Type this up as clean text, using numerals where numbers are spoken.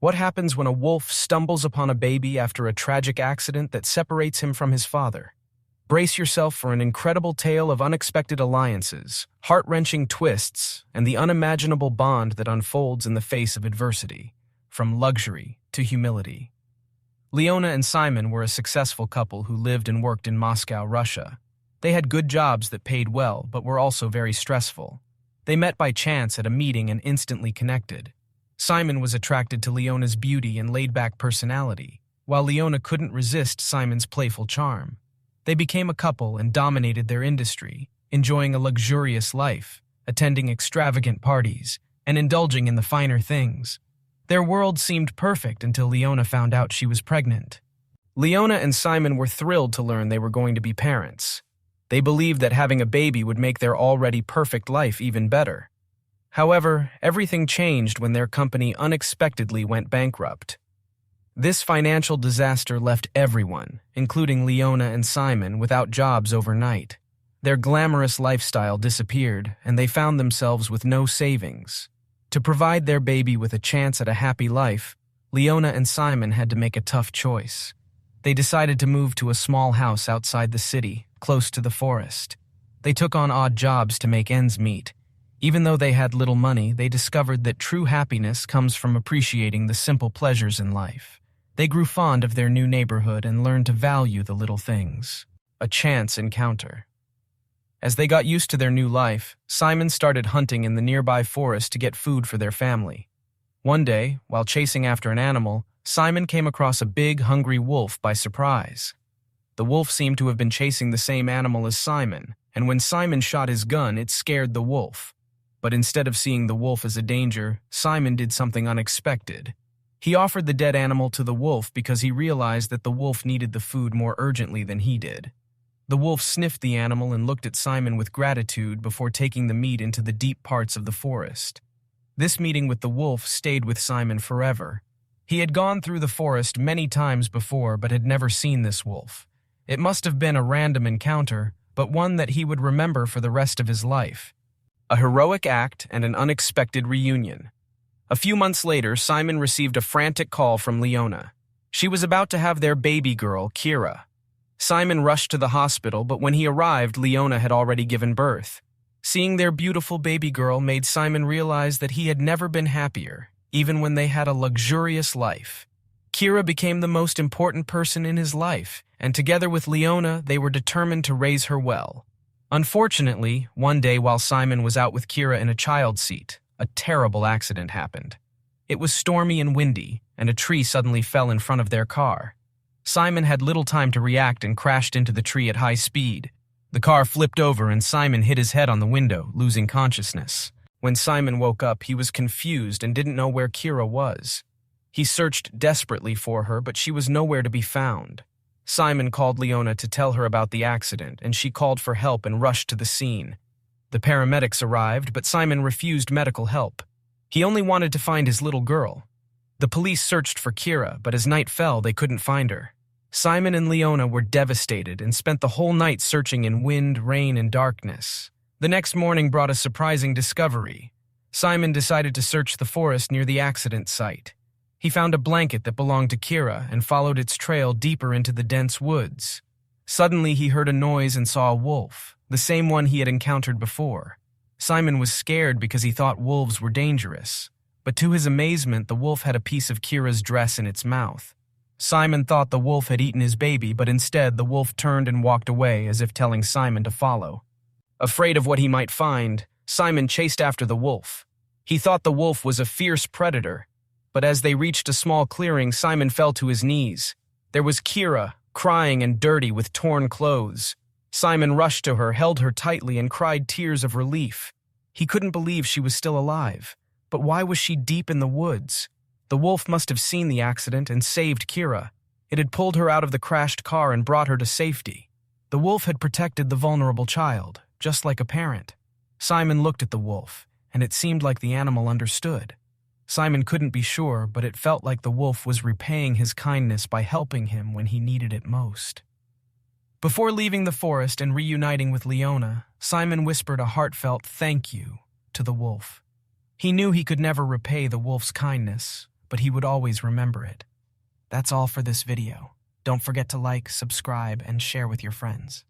What happens when a wolf stumbles upon a baby after a tragic accident that separates him from his father? Brace yourself for an incredible tale of unexpected alliances, heart-wrenching twists, and the unimaginable bond that unfolds in the face of adversity, from luxury to humility. Leona and Simon were a successful couple who lived and worked in Moscow, Russia. They had good jobs that paid well, but were also very stressful. They met by chance at a meeting and instantly connected. Simon was attracted to Leona's beauty and laid-back personality, while Leona couldn't resist Simon's playful charm. They became a couple and dominated their industry, enjoying a luxurious life, attending extravagant parties, and indulging in the finer things. Their world seemed perfect until Leona found out she was pregnant. Leona and Simon were thrilled to learn they were going to be parents. They believed that having a baby would make their already perfect life even better. However, everything changed when their company unexpectedly went bankrupt. This financial disaster left everyone, including Leona and Simon, without jobs overnight. Their glamorous lifestyle disappeared, and they found themselves with no savings. To provide their baby with a chance at a happy life, Leona and Simon had to make a tough choice. They decided to move to a small house outside the city, close to the forest. They took on odd jobs to make ends meet. Even though they had little money, they discovered that true happiness comes from appreciating the simple pleasures in life. They grew fond of their new neighborhood and learned to value the little things. A chance encounter. As they got used to their new life, Simon started hunting in the nearby forest to get food for their family. One day, while chasing after an animal, Simon came across a big, hungry wolf by surprise. The wolf seemed to have been chasing the same animal as Simon, and when Simon shot his gun, it scared the wolf. But instead of seeing the wolf as a danger, Simon did something unexpected. He offered the dead animal to the wolf because he realized that the wolf needed the food more urgently than he did. The wolf sniffed the animal and looked at Simon with gratitude before taking the meat into the deep parts of the forest. This meeting with the wolf stayed with Simon forever. He had gone through the forest many times before but had never seen this wolf. It must have been a random encounter, but one that he would remember for the rest of his life. A heroic act and an unexpected reunion. A few months later, Simon received a frantic call from Leona. She was about to have their baby girl, Kira. Simon rushed to the hospital, but when he arrived, Leona had already given birth. Seeing their beautiful baby girl made Simon realize that he had never been happier, even when they had a luxurious life. Kira became the most important person in his life, and together with Leona, they were determined to raise her well. Unfortunately, one day while Simon was out with Kira in a child seat, a terrible accident happened. It was stormy and windy, and a tree suddenly fell in front of their car. Simon had little time to react and crashed into the tree at high speed. The car flipped over and Simon hit his head on the window, losing consciousness. When Simon woke up, he was confused and didn't know where Kira was. He searched desperately for her, but she was nowhere to be found. Simon called Leona to tell her about the accident, and she called for help and rushed to the scene. The paramedics arrived, but Simon refused medical help. He only wanted to find his little girl. The police searched for Kira, but as night fell, they couldn't find her. Simon and Leona were devastated and spent the whole night searching in wind, rain, and darkness. The next morning brought a surprising discovery. Simon decided to search the forest near the accident site. He found a blanket that belonged to Kira and followed its trail deeper into the dense woods. Suddenly, he heard a noise and saw a wolf, the same one he had encountered before. Simon was scared because he thought wolves were dangerous. But to his amazement, the wolf had a piece of Kira's dress in its mouth. Simon thought the wolf had eaten his baby, but instead the wolf turned and walked away as if telling Simon to follow. Afraid of what he might find, Simon chased after the wolf. He thought the wolf was a fierce predator, but as they reached a small clearing, Simon fell to his knees. There was Kira, crying and dirty with torn clothes. Simon rushed to her, held her tightly, and cried tears of relief. He couldn't believe she was still alive. But why was she deep in the woods? The wolf must have seen the accident and saved Kira. It had pulled her out of the crashed car and brought her to safety. The wolf had protected the vulnerable child, just like a parent. Simon looked at the wolf, and it seemed like the animal understood. Simon couldn't be sure, but it felt like the wolf was repaying his kindness by helping him when he needed it most. Before leaving the forest and reuniting with Leona, Simon whispered a heartfelt thank you to the wolf. He knew he could never repay the wolf's kindness, but he would always remember it. That's all for this video. Don't forget to like, subscribe, and share with your friends.